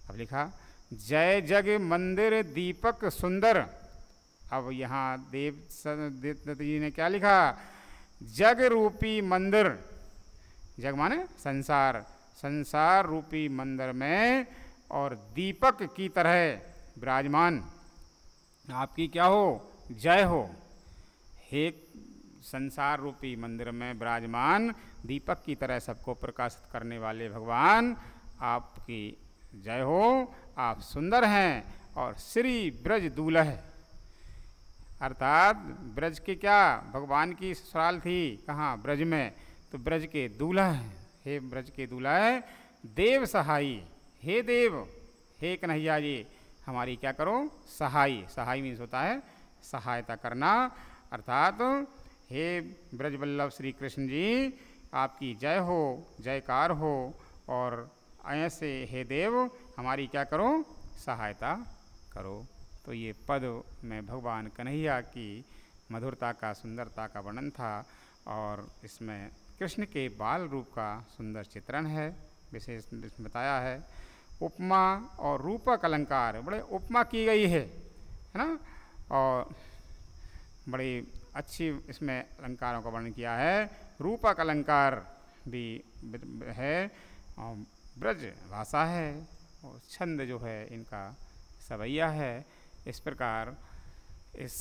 अब लिखा जय जग मंदिर दीपक सुंदर। अब यहाँ देवदत्त जी ने क्या लिखा, जग रूपी मंदिर, जग माने संसार, संसार रूपी मंदिर में और दीपक की तरह विराजमान आपकी क्या हो, जय हो। हे संसार रूपी मंदिर में विराजमान दीपक की तरह सबको प्रकाशित करने वाले भगवान, आपकी जय हो, आप सुंदर हैं और श्री ब्रज दूल्ह, अर्थात ब्रज के क्या, भगवान की ससुराल थी कहाँ, ब्रज में, तो ब्रज के दूल्हा हैं, हे ब्रज के दूल्हा है, देव सहाई, हे देव, हे कन्हैया जी हमारी क्या करो, सहाई, सहाई मीन्स होता है सहायता करना, अर्थात हे ब्रजवल्लभ श्री कृष्ण जी आपकी जय हो, जयकार हो, और ऐसे हे देव हमारी क्या करो, सहायता करो। तो ये पद में भगवान कन्हैया की मधुरता का, सुंदरता का वर्णन था, और इसमें कृष्ण के बाल रूप का सुंदर चित्रण है, विशेष बताया है। उपमा और रूपक अलंकार, बड़े उपमा की गई है ना, और बड़ी अच्छी इसमें अलंकारों का वर्णन किया है। रूपक अलंकार भी है, और ब्रज भाषा है, और छंद जो है इनका सवैया है। इस प्रकार इस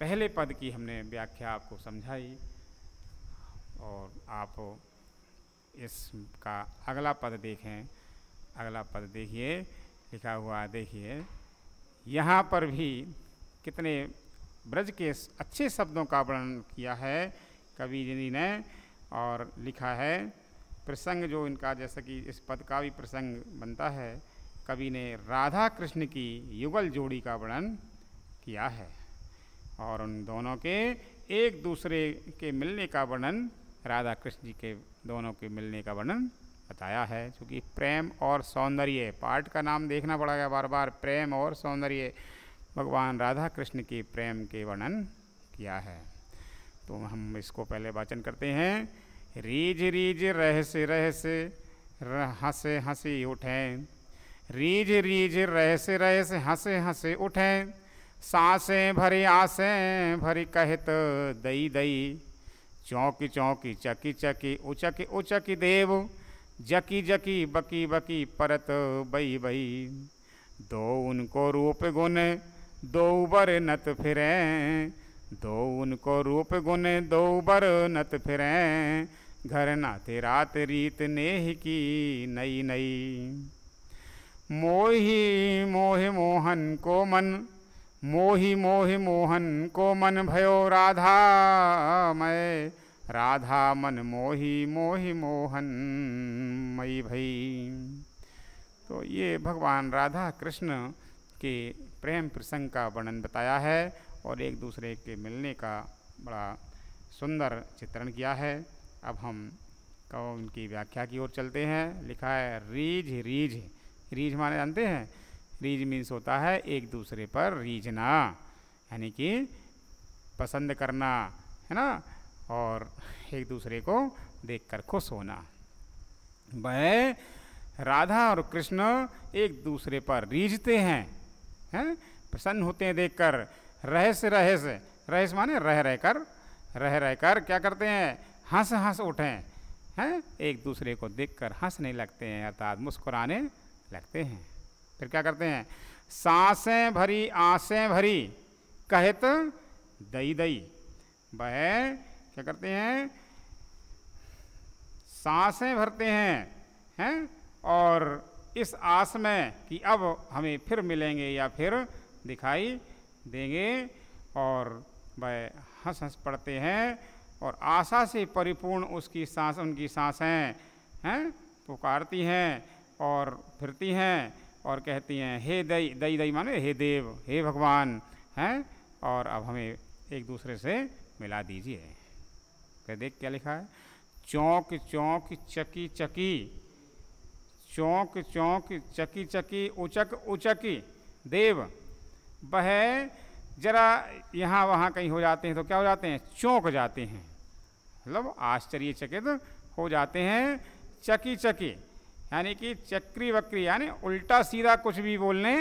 पहले पद की हमने व्याख्या आपको समझाई, और आप इसका अगला पद देखें। अगला पद देखिए, लिखा हुआ देखिए, यहाँ पर भी कितने ब्रज के अच्छे शब्दों का वर्णन किया है कवि जी ने, और लिखा है प्रसंग जो इनका, जैसा कि इस पद का भी प्रसंग बनता है, कवि ने राधा कृष्ण की युगल जोड़ी का वर्णन किया है, और उन दोनों के एक दूसरे के मिलने का वर्णन, राधा कृष्ण जी के दोनों के मिलने का वर्णन बताया है। क्योंकि प्रेम और सौंदर्य, पाठ का नाम देखना पड़ेगा बार बार, प्रेम और सौंदर्य, भगवान राधा कृष्ण के प्रेम के वर्णन किया है। तो हम इसको पहले वाचन करते हैं। रीझ रीझ रहस रहस हंसे हंसी उठें, रीझ रीझ रहस रहस हंसे हंसे उठें, सांसें भरी आसें भरी कहत दई दई, चौकी चौकी चकी चकी उचकी उचकी देव, जकी जकी बकी बकी परत बई बई, दो उनको रूप गुण दो बर नत फिरें, दो उनको रूप गुण दो बर नत फिरें, घर नाते रात रीत नेह की नई नई, मोही मोह मोहन को मन, मोही मोह मोहन को मन भयो राधा मैं, राधा मन मोही मोही मोहन मई भई। तो ये भगवान राधा कृष्ण के प्रेम प्रसंग का वर्णन बताया है, और एक दूसरे के मिलने का बड़ा सुंदर चित्रण किया है। अब हम उनकी व्याख्या की ओर चलते हैं। लिखा है रीझ रीझ, रीझ माने जानते हैं, रीझ मीन्स होता है एक दूसरे पर रीझना, यानी कि पसंद करना, है ना, और एक दूसरे को देखकर खुश होना। वह राधा और कृष्ण एक दूसरे पर रीझते हैं, प्रसन्न होते हैं देखकर। रहस रहस, रहस माने रह रहकर क्या करते हैं, हंस हंस उठें, हैं, एक दूसरे को देखकर हंसने लगते हैं, अर्थात मुस्कुराने लगते हैं। फिर क्या करते हैं, सांसें भरी आसें भरी कहत दई दई, वह क्या करते हैं, सांसें भरते हैं, और इस आस में कि अब हमें फिर मिलेंगे या फिर दिखाई देंगे, और वह हंस हंस पड़ते हैं और आशा से परिपूर्ण उसकी सांस उनकी सांसें हैं पुकारती हैं और फिरती हैं और कहती हैं हे दई दई दई माने हे देव हे भगवान हैं, और अब हमें एक दूसरे से मिला दीजिए। फिर देख क्या लिखा है, चौंक चौंक चकी चकी, चौंक चौंक चकी चकी उचक उचकी देव। वह जरा यहाँ वहाँ कहीं हो जाते हैं तो क्या हो जाते हैं, चौंक जाते हैं, मतलब आश्चर्यचकित हो जाते हैं। चकी चकी यानी कि चक्री वक्री यानी उल्टा सीधा कुछ भी बोलने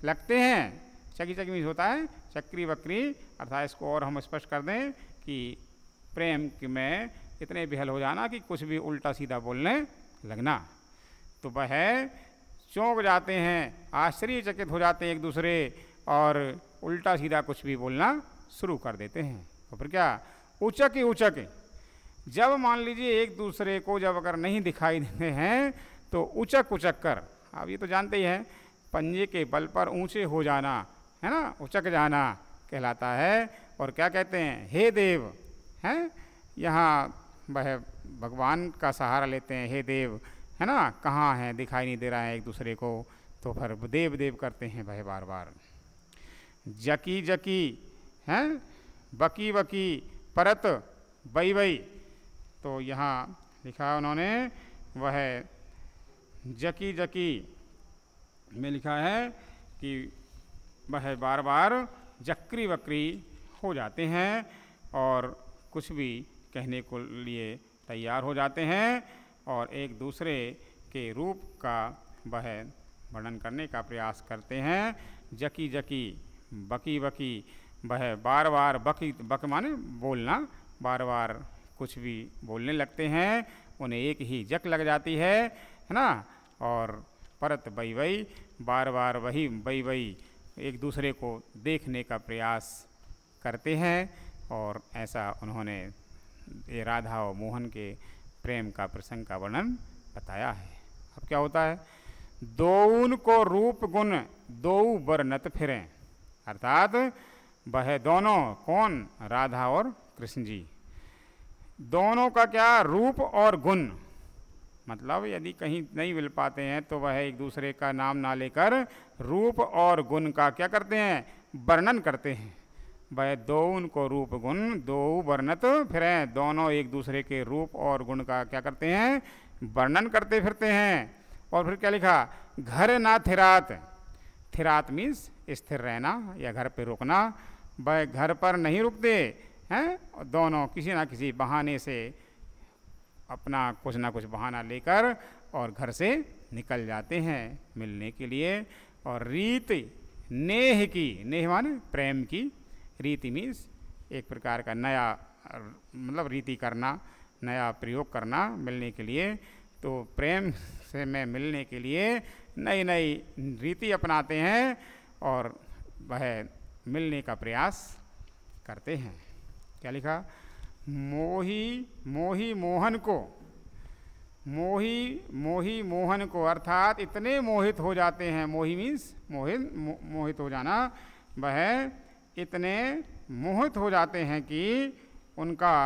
लगते हैं। चकी चकी मीन्स होता है चक्री वक्री, अर्थात इसको और हम स्पष्ट कर दें कि प्रेम में इतने बेहल हो जाना कि कुछ भी उल्टा सीधा बोलने लगना। तो वह चौंक जाते हैं, आश्चर्यचकित हो जाते हैं एक दूसरे और उल्टा सीधा कुछ भी बोलना शुरू कर देते हैं। और फिर क्या, उचक उचक, जब मान लीजिए एक दूसरे को जब अगर नहीं दिखाई देते हैं तो उचक उचक कर, अब ये तो जानते ही हैं पंजे के बल पर ऊंचे हो जाना है ना, उचक जाना कहलाता है। और क्या कहते हैं, हे देव हैं, यहाँ वह भगवान का सहारा लेते हैं, हे देव है ना, कहाँ हैं, दिखाई नहीं दे रहा है एक दूसरे को, तो फिर देव देव करते हैं वह बार बार। जकी जकी हैं, बकी बकी परत बई बई, तो यहाँ लिखा उन्होंने वह जकी जकी में लिखा है कि वह बार बार जक्री वक्री हो जाते हैं और कुछ भी कहने को लिए तैयार हो जाते हैं और एक दूसरे के रूप का वह वर्णन करने का प्रयास करते हैं। जकी जकी बकी बकी, वह बार बार बकी बक माने बोलना, बार बार कुछ भी बोलने लगते हैं, उन्हें एक ही जक लग जाती है ना। और परत बई बई, बार बार वही बई बई एक दूसरे को देखने का प्रयास करते हैं। और ऐसा उन्होंने ये राधा और मोहन के प्रेम का प्रसंग का वर्णन बताया है। अब क्या होता है, दोउन को रूप गुण दोऊ बरनत फिरें, अर्थात वह दोनों कौन, राधा और कृष्ण जी, दोनों का क्या रूप और गुण, मतलब यदि कहीं नहीं मिल पाते हैं तो वह एक दूसरे का नाम ना लेकर रूप और गुण का क्या करते हैं, वर्णन करते हैं। वह दोउन को रूप गुण दोऊ वर्णत फिरें, दोनों एक दूसरे के रूप और गुण का क्या करते हैं, वर्णन करते फिरते हैं। और फिर क्या लिखा, घर ना थिरात, थिरात मीन्स स्थिर रहना या घर पे रुकना, वह घर पर नहीं रुकते हैं, दोनों किसी ना किसी बहाने से अपना कुछ ना कुछ बहाना लेकर और घर से निकल जाते हैं मिलने के लिए। और रीत नेह की, नेह माने प्रेम की, रीति मीन्स एक प्रकार का नया मतलब रीति करना, नया प्रयोग करना मिलने के लिए। तो प्रेम से में मिलने के लिए नई नई रीति अपनाते हैं और वह मिलने का प्रयास करते हैं। क्या लिखा, मोही मोही मोहन को, मोही मोही मोहन को, अर्थात इतने मोहित हो जाते हैं, मोही मीन्स मोहित हो जाना, वह इतने मोहित हो जाते हैं कि उनका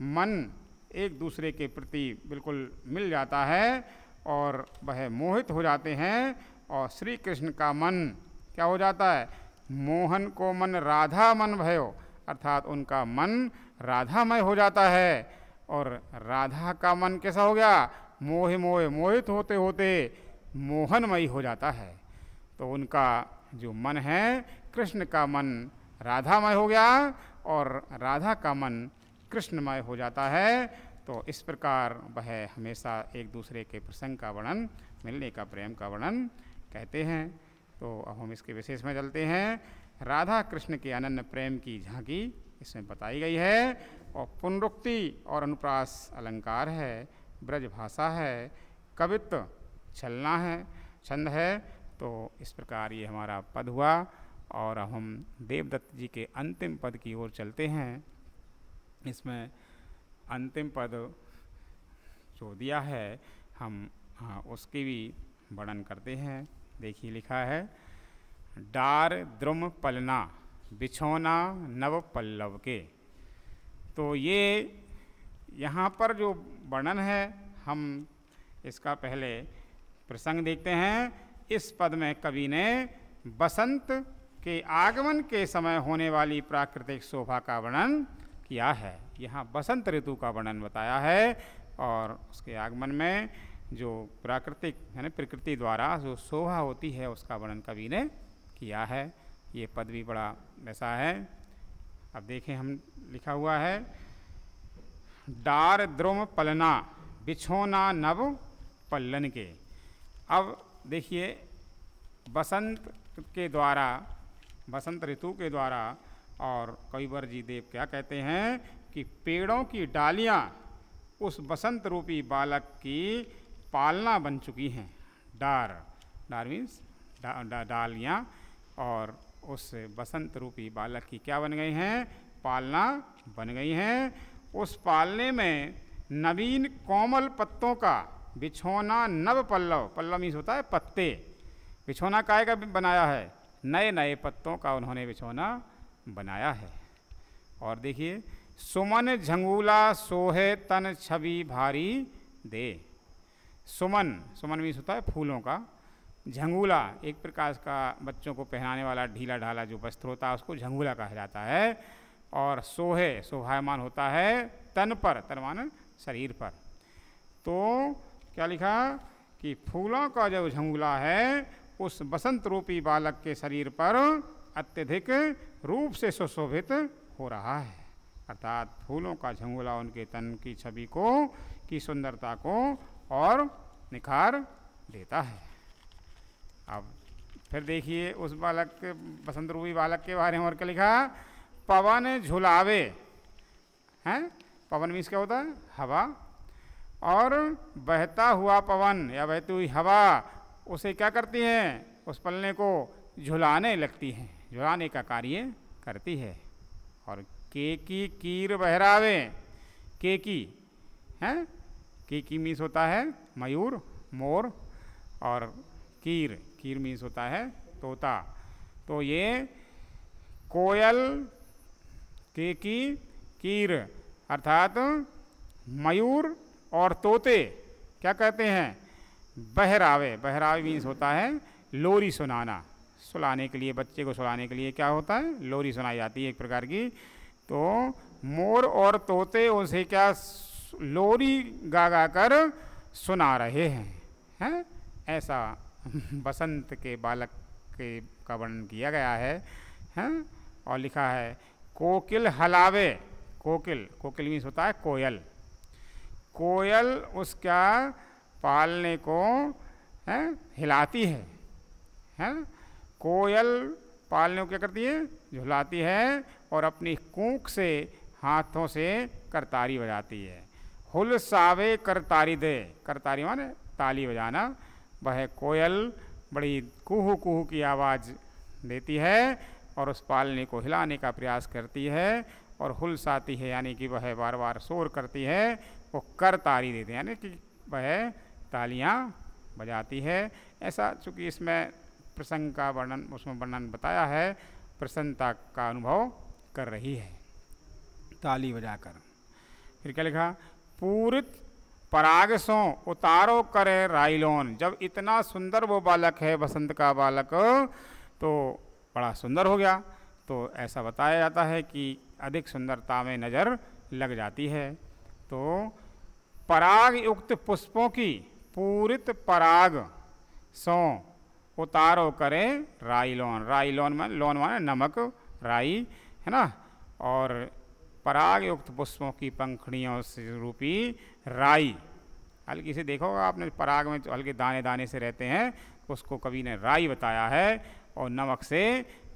मन एक दूसरे के प्रति बिल्कुल मिल जाता है और वह मोहित हो जाते हैं। और श्री कृष्ण का मन क्या हो जाता है, मोहन को मन राधा मन भयो, अर्थात उनका मन राधामय हो जाता है। और राधा का मन कैसा हो गया, मोह मोह मोहित होते होते मोहनमयी हो जाता है। तो उनका जो मन है, कृष्ण का मन राधामय हो गया और राधा का मन कृष्णमय हो जाता है। तो इस प्रकार वह हमेशा एक दूसरे के प्रसंग का वर्णन, मिलने का प्रेम का वर्णन कहते हैं। तो अब हम इसके विशेष में चलते हैं। राधा कृष्ण के अनन्य प्रेम की झांकी इसमें बताई गई है और पुनरुक्ति और अनुप्रास अलंकार है, ब्रज भाषा है, कवित्व छलना है, छंद है। तो इस प्रकार ये हमारा पद हुआ और अब हम देवदत्त जी के अंतिम पद की ओर चलते हैं। इसमें अंतिम पद जो दिया है हम उसकी भी वर्णन करते हैं। देखिए लिखा है, डार द्रुम पलना, बिछौना नव पल्लव के। तो ये यहाँ पर जो वर्णन है, हम इसका पहले प्रसंग देखते हैं। इस पद में कवि ने बसंत के आगमन के समय होने वाली प्राकृतिक शोभा का वर्णन किया है। यहाँ बसंत ऋतु का वर्णन बताया है और उसके आगमन में जो प्राकृतिक यानी प्रकृति द्वारा जो शोभा होती है उसका वर्णन कवि ने किया है। ये पद भी बड़ा वैसा है। अब देखें, हम लिखा हुआ है डार द्रुम पलना बिछोना नव पल्लन के। अब देखिए, बसंत के द्वारा, बसंत ऋतु के द्वारा और कविवर जी देव क्या कहते हैं कि पेड़ों की डालियाँ उस बसंत रूपी बालक की पालना बन चुकी हैं। डार मीन्स डालियाँ, और उस बसंत रूपी बालक की क्या बन गई हैं? पालना बन गई हैं। उस पालने में नवीन कोमल पत्तों का बिछौना नव पल्लव, पल्लव मीन्स होता है पत्ते, बिछौना काय का बनाया है? नए नए पत्तों का उन्होंने बिछौना बनाया है। और देखिए, सुमन झंगूला सोहे तन छवि भारी दे। सुमन, सुमन मीन्स होता है फूलों का। झंगूला एक प्रकार का बच्चों को पहनाने वाला ढीला ढाला जो वस्त्र होता है उसको झंगूला कहा जाता है। और सोहे, शोभायमान होता है तन पर, तन माने शरीर पर। तो क्या लिखा कि फूलों का जो झंगूला है उस बसंत रूपी बालक के शरीर पर अत्यधिक रूप से सुशोभित हो रहा है। अर्थात फूलों का झंगोला उनके तन की छवि को, की सुंदरता को और निखार देता है। अब फिर देखिए उस बालक के, बसंत रूपी बालक के बारे में और क्या लिखा? पवन झुलावे, हैं? पवन मीन्स क्या होता है? हवा। और बहता हुआ पवन या बहती हुई हवा उसे क्या करती हैं? उस पल्ले को झुलाने लगती हैं, झुलाने का कार्य करती है। और केकी कीर बहरावे, केकी हैं? केकी मीन्स होता है मयूर, मोर, और कीर, कीर मीन्स होता है तोता। तो ये कोयल, केकी, कीर अर्थात मयूर और तोते क्या कहते हैं? बहरावे। बहरावे मीन्स होता है लोरी सुनाना, सुलाने के लिए, बच्चे को सुलाने के लिए क्या होता है? लोरी सुनाई जाती है एक प्रकार की। तो मोर और तोते उसे क्या लोरी गा गा कर सुना रहे हैं? ऐसा बसंत के बालक के का वर्णन किया गया है। और लिखा है कोकिल हलावे, कोकिल, कोकिल मीन्स होता है कोयल। कोयल उसका पालने को हिलाती है। कोयल पालने को क्या करती है? झुलाती है और अपनी कूक से, हाथों से करतारी बजाती है। हुलसावे करतारी दे, करतारी माने ताली बजाना। वह कोयल बड़ी कुहू कुहू की आवाज़ देती है और उस पालने को हिलाने का प्रयास करती है और हुलसाती है, यानी कि वह बार बार शोर करती है। वो करतारी देते हैं यानी कि वह तालियां बजाती है। ऐसा चूँकि इसमें प्रसंग का वर्णन, उसमें वर्णन बताया है, प्रसन्नता का अनुभव कर रही है ताली बजाकर। फिर क्या लिखा? पूरित पराग सो उतारो करे राइलोन। जब इतना सुंदर वो बालक है, बसंत का बालक, तो बड़ा सुंदर हो गया, तो ऐसा बताया जाता है कि अधिक सुंदरता में नज़र लग जाती है। तो पराग युक्त पुष्पों की पूरित पराग सो उतारो करे राइलोन। राइलोन में, लोन माने नमक, राई है ना। और पराग युक्त पुष्पों की पंखुड़ियों से रूपी राई, हल्की से देखोगा आपने, पराग में हल्के दाने दाने से रहते हैं, उसको कवि ने राई बताया है। और नमक से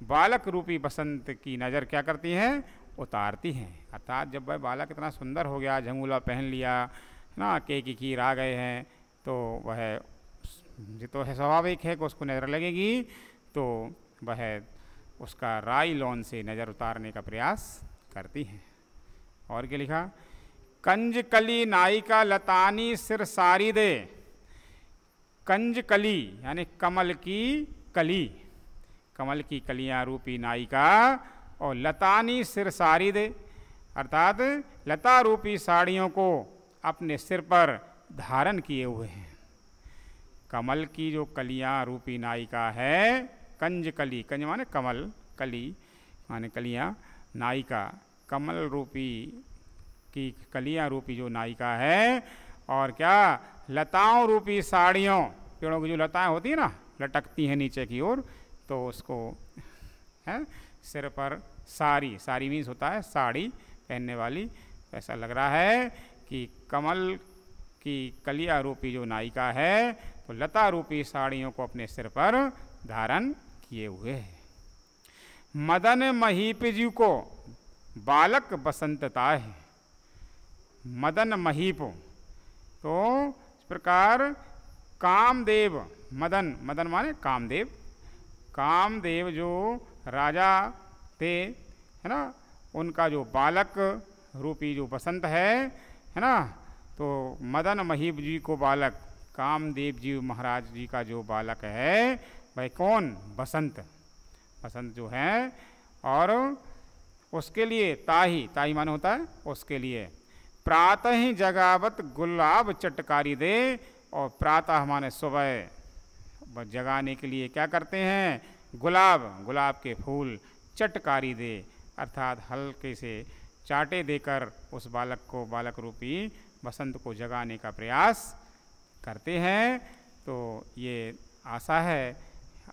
बालक रूपी बसंत की नज़र क्या करती हैं? उतारती हैं। अर्थात जब वह बालक इतना सुंदर हो गया, झंगूला पहन लिया ना, केकी कीर आ गए हैं, तो वह ये तो है स्वाभाविक है कि उसको नज़र लगेगी, तो वह उसका राई लोन से नज़र उतारने का प्रयास करती हैं। और क्या लिखा? कंज कली नायिका लतानी सिर सारी दे। कंज कली यानी कमल की कली, कमल की कलियां रूपी नायिका और लतानी सिर सारी दे, अर्थात लता रूपी साड़ियों को अपने सिर पर धारण किए हुए हैं। कमल की जो कलियां रूपी नायिका है, कंज कली, कंज माने कमल, कली माने कलियां, नायिका कमल रूपी की कलियां रूपी जो नायिका है, और क्या लताओं रूपी साड़ियों, पेड़ों की जो लताएं होती है ना, लटकती हैं नीचे की ओर, तो उसको है सिर पर साड़ी, साड़ी मीन्स होता है साड़ी पहनने वाली। ऐसा लग रहा है कि कमल की कलिया रूपी जो नायिका है तो लता रूपी साड़ियों को अपने सिर पर धारण किए हुए है। मदन महीप जी को बालक बसंतता है। मदन महीप, तो इस प्रकार कामदेव, मदन, मदन माने कामदेव, कामदेव जो राजा थे, है ना, उनका जो बालक रूपी जो बसंत है ना, तो मदन महीप जी को बालक, कामदेव जी महाराज जी का जो बालक है भाई कौन, बसंत, बसंत जो है, और उसके लिए ताही, ताही माने होता है उसके लिए, प्रातः ही जगावत गुलाब चटकारी दे, और प्रातः माने सुबह जगाने के लिए क्या करते हैं, गुलाब, गुलाब के फूल चटकारी दे, अर्थात हल्के से चाटे देकर उस बालक को, बालक रूपी बसंत को जगाने का प्रयास करते हैं। तो ये आशा है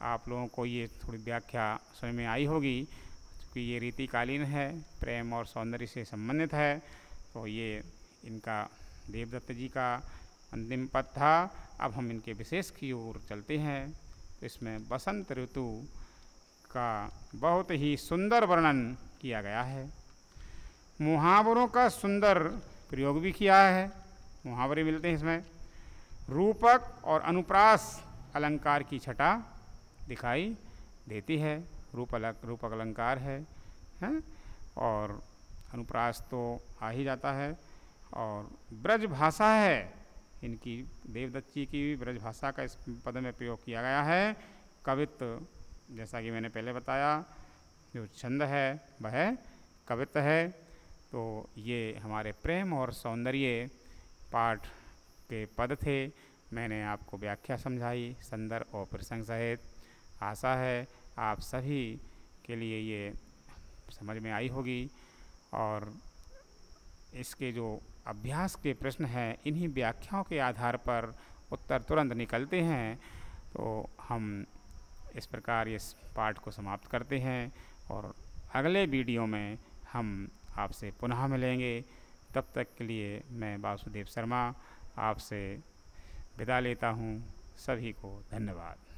आप लोगों को ये थोड़ी व्याख्या समझ में आई होगी, क्योंकि ये रीतिकालीन है, प्रेम और सौंदर्य से संबंधित है। तो ये इनका देवदत्त जी का अंतिम पद था। अब हम इनके विशेष की ओर चलते हैं। तो इसमें बसंत ऋतु का बहुत ही सुंदर वर्णन किया गया है। मुहावरों का सुंदर प्रयोग भी किया है, मुहावरे मिलते हैं इसमें। रूपक और अनुप्रास अलंकार की छटा दिखाई देती है। रूपक अलंकार है, हैं? और अनुप्रास तो आ ही जाता है। और ब्रज भाषा है इनकी, देवदत्त जी की ब्रज भाषा का इस पद में प्रयोग किया गया है। कवित्व, जैसा कि मैंने पहले बताया, जो छंद है वह कवित्व है। तो ये हमारे प्रेम और सौंदर्य पाठ के पद थे। मैंने आपको व्याख्या समझाई संदर्भ और प्रसंग सहित। आशा है आप सभी के लिए ये समझ में आई होगी। और इसके जो अभ्यास के प्रश्न हैं, इन्हीं व्याख्याओं के आधार पर उत्तर तुरंत निकलते हैं। तो हम इस प्रकार इस पाठ को समाप्त करते हैं, और अगले वीडियो में हम आपसे पुनः मिलेंगे। तब तक के लिए मैं वासुदेव शर्मा आपसे विदा लेता हूँ। सभी को धन्यवाद।